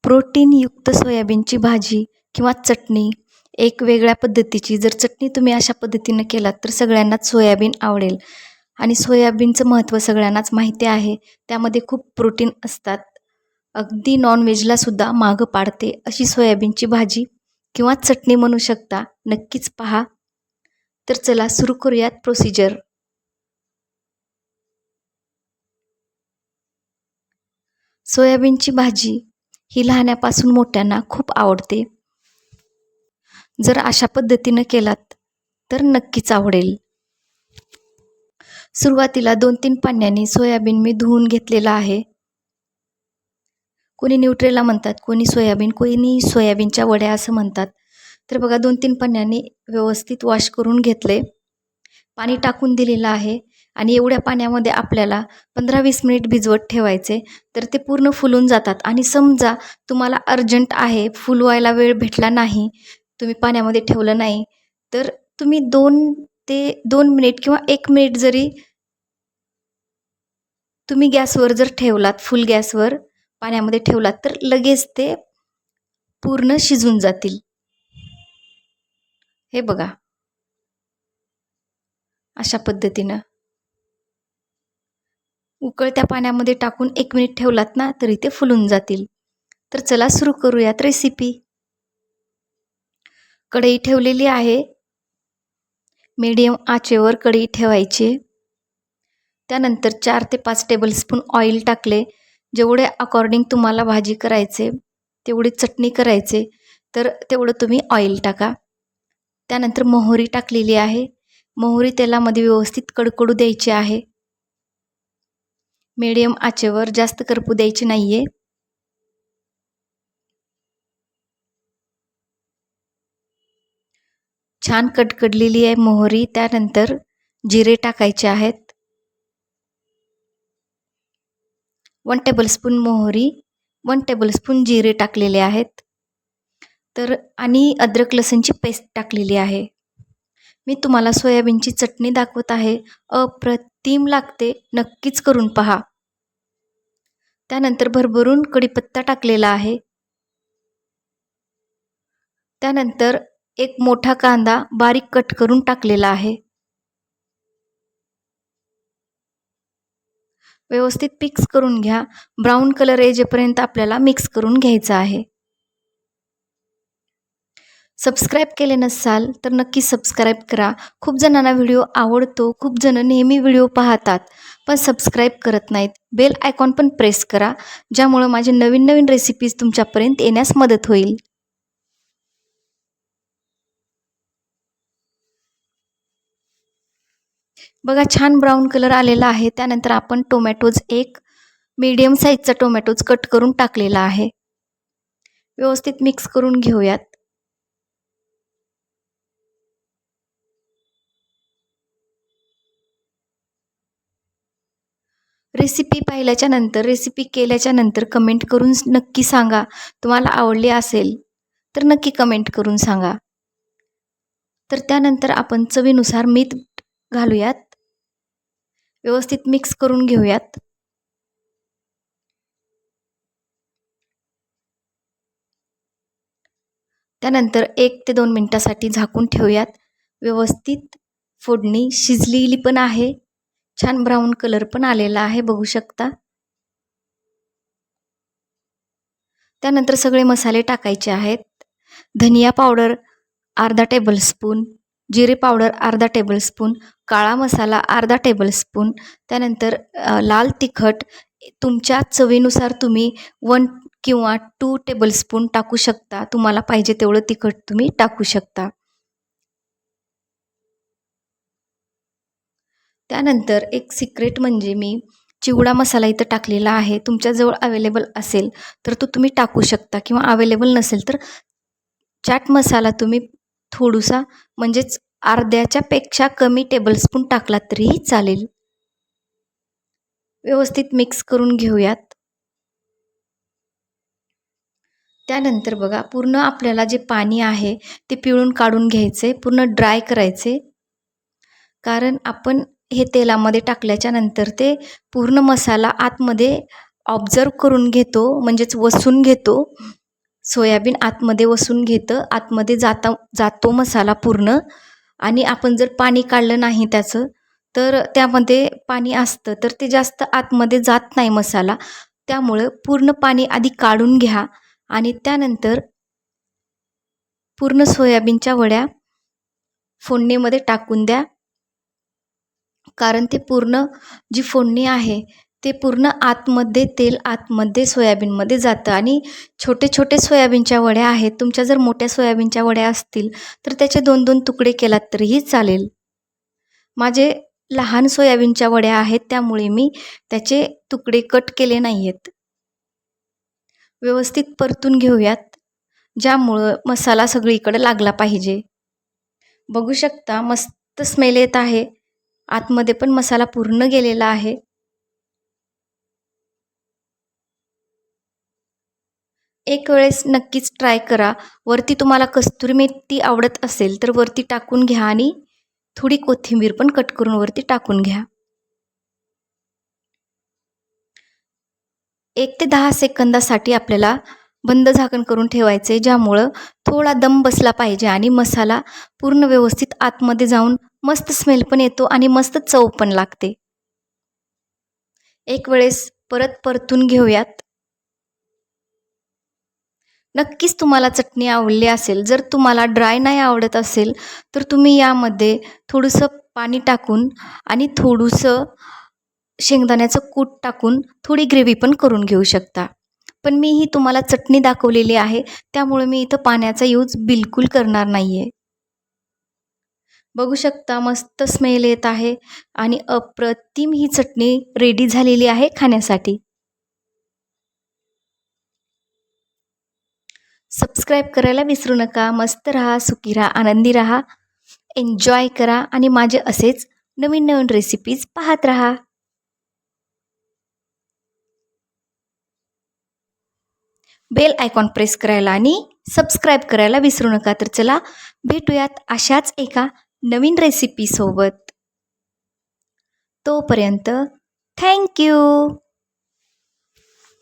प्रोटीनयुक्त सोयाबीनची भाजी किंवा चटणी एक वेगळ्या पद्धतीची जर चटणी तुम्ही अशा पद्धतीनं केलात तर सगळ्यांनाच सोयाबीन आवडेल. आणि सोयाबीनचं महत्त्व सगळ्यांनाच माहिती आहे. त्यामध्ये खूप प्रोटीन असतात. अगदी नॉनव्हेजला सुद्धा मागं पाडते अशी सोयाबीनची भाजी किंवा चटणी म्हणू शकता. नक्कीच पहा. तर चला सुरू करूयात प्रोसिजर. सोयाबीनची भाजी ही लहानापासून मोठ्यांना खूप आवडते. जर अशा पद्धतीनं केलात तर नक्कीच आवडेल. सुरुवातीला 2-3 पाण्याने सोयाबीन मी धुवून घेतलेलं आहे. कोणी न्यूट्रेला म्हणतात, कोणी सोयाबीन, कोणी सोयाबीनच्या वड्या असं म्हणतात. तर बघा 2-3 पाण्याने व्यवस्थित वॉश करून घेतले. पाणी टाकून दिलेलं आहे आणि एवढ्या पाण्यामध्ये आपल्याला 15-20 मिनिट भिजवत ठेवायचे. तर ते पूर्ण फुलून जातात. आणि समजा तुम्हाला अर्जंट आहे, फुलवायला वेळ भेटला नाही, तुम्ही पाण्यामध्ये ठेवलं नाही, तर तुम्ही 2 मिनिट किंवा 1 मिनिट जरी तुम्ही गॅसवर जर ठेवलात, फुल गॅसवर पाण्यामध्ये ठेवलात तर लगेच ते पूर्ण शिजून जातील. हे बघा अशा पद्धतीनं उकळत्या पाण्यामध्ये टाकून 1 मिनिट ठेवलात ना तरी ते फुलून जातील. तर चला सुरू करूयात रेसिपी. कढई ठेवलेली आहे. मीडियम आचेवर कढई ठेवायची. त्यानंतर 4 ते 5 टेबलस्पून ऑइल टाकले. जेवढे अकॉर्डिंग तुम्हाला भाजी करायचे, तेवढी चटणी करायचे, तर तेवढं तुम्ही ऑइल टाका. त्यानंतर मोहरी टाकलेली आहे. मोहरी तेलामध्ये व्यवस्थित कडकडू द्यायची आहे. मीडियम आचेवर, जास्त करपू द्यायची नाहीये. छान कडकडलेली आहे मोहरी. त्यानंतर जिरे टाकायचे आहेत. 1 टेबलस्पून मोहरी, 1 टेबलस्पून जिरे टाकलेले आहेत. तर आणि अद्रक लसूणची पेस्ट टाकलेली आहे. मी तुम्हाला सोयाबीनची चटणी दाखवत आहे. अप्रतिम लागते, नक्कीच करून पहा. त्यानंतर भरभरून कढीपत्ता टाकलेला आहे. त्यानंतर एक मोठा कांदा बारीक कट करून टाकलेला आहे. व्यवस्थित मिक्स करून घ्या. ब्राऊन कलर येईपर्यंत आपल्याला मिक्स करून घ्यायचं आहे. सबस्क्राईब केले नसाल तर नक्की सबस्क्राईब करा. खूप जणांना व्हिडिओ आवडतो, खूप जण नेहमी व्हिडिओ पाहतात पण सबस्क्राईब करत नाहीत. बेल आयकॉन पण प्रेस करा, ज्यामुळे माझे नवीन नवीन रेसिपीज तुमच्यापर्यंत येण्यास मदत होईल. बघा छान ब्राऊन कलर आलेला आहे. त्यानंतर आपण टोमॅटोज, एक मीडियम साईजचा टोमॅटोज कट करून टाकलेला आहे. व्यवस्थित मिक्स करून घेऊयात. रेसिपी पाहिल्याच्या नंतर, रेसिपी केल्याच्या नंतर कमेंट करून नक्की सांगा. तुम्हाला आवडली असेल तर नक्की कमेंट करून सांगा. तर त्यानंतर आपण चवीनुसार मीठ घालूयात. व्यवस्थित मिक्स करून घेऊयात. त्यानंतर 1 ते 2 मिनिटासाठी झाकून ठेवूयात. व्यवस्थित फोडणी शिजलेली पण आहे. छान ब्राऊन कलर पण आलेला आहे, बघू शकता. त्यानंतर सगळे मसाले टाकायचे आहेत. धनिया पावडर अर्धा टेबलस्पून, जिरे पावडर अर्धा टेबलस्पून, काळा मसाला अर्धा टेबलस्पून, त्यानंतर लाल तिखट तुमच्या चवीनुसार तुम्ही 1 किंवा 2 टेबलस्पून टाकू शकता. तुम्हाला पाहिजे तेवढं तिखट तुम्ही टाकू शकता. त्यानंतर एक सिक्रेट म्हणजे मी चिवडा मसाला इथं टाकलेला आहे. तुमच्याजवळ अवेलेबल असेल तर तो तुम्ही टाकू शकता किंवा अवेलेबल नसेल तर चाट मसाला तुम्ही थोडासा, म्हणजेच अर्ध्याच्या पेक्षा कमी टेबलस्पून टाकला तरीही चालेल. व्यवस्थित मिक्स करून घेऊयात. त्यानंतर बघा पूर्ण आपल्याला जे पाणी आहे ते पिळून काढून घ्यायचे, पूर्ण ड्राय करायचे. कारण आपण हे तेलामध्ये टाकल्याच्या नंतर ते पूर्ण मसाला आतमध्ये ऑब्झर्व करून घेतो, म्हणजेच वसून घेतो. सोयाबीन आतमध्ये वसून घेतं, आतमध्ये जातो मसाला पूर्ण. आणि आपण जर पाणी काढलं नाही त्याचं, तर त्यामध्ये पाणी असतं, तर ते जास्त आतमध्ये जात नाही मसाला. त्यामुळं पूर्ण पाणी आधी काढून घ्या आणि त्यानंतर पूर्ण सोयाबीनच्या वड्या फोडणीमध्ये टाकून द्या. कारण ते पूर्ण जी फोडणी आहे ते पूर्ण आतमध्ये तेल आतमध्ये सोयाबीनमध्ये जातं. आणि छोटे छोटे सोयाबीनच्या वड्या आहेत, तुमच्या जर मोठ्या सोयाबीनच्या वड्या असतील तर त्याचे 2-2 तुकडे केलात तरीही चालेल. माझे लहान सोयाबीनच्या वड्या आहेत त्यामुळे मी त्याचे तुकडे कट केले नाही आहेत. व्यवस्थित परतून घेऊयात, ज्यामुळं मसाला सगळीकडे लागला पाहिजे. बघू शकता मस्त स्मेल येत आहे. आतमध्ये पण मसाला पूर्ण गेलेला आहे. एक वेळेस नक्कीच ट्राय करा. वरती तुम्हाला कस्तुरी मेथी आवडत असेल तर वरती टाकून घ्या आणि थोडी कोथिंबीर पण कट करून वरती टाकून घ्या. 1 ते 10 सेकंदासाठी आपल्याला बंद झाकण करून ठेवायचे, ज्यामुळं थोडा दम बसला पाहिजे आणि मसाला पूर्ण व्यवस्थित आतमध्ये जाऊन मस्त स्मेल पण येतो आणि मस्त चव पण लागते. एक वेळेस परत परतून घेऊयात. नक्कीच तुम्हाला चटणी आवडली असेल. जर तुम्हाला ड्राय नाही आवडत असेल तर तुम्ही यामध्ये थोडंसं पाणी टाकून आणि थोडंसं शेंगदाण्याचं कूट टाकून थोडी ग्रेव्ही पण करून घेऊ शकता. पण मी ही तुम्हाला चटणी दाखवलेली आहे, त्यामुळे मी इथं पाण्याचा यूज बिलकुल करणार नाही आहे. बघू शकता मस्त स्मेल येत आहे आणि अप्रतिम ही चटणी रेडी झालेली आहे खाण्यासाठी. सबस्क्राईब करायला विसरू नका. मस्त राहा, सुखी राहा, आनंदी राहा, एन्जॉय करा आणि माझे असेच नवीन नवीन रेसिपीज पाहत राहा. बेल आयकॉन प्रेस करायला आणि सबस्क्राईब करायला विसरू नका. तर चला भेटूयात अशाच एका नवीन रेसिपीसोबत. तोपर्यंत थँक यू.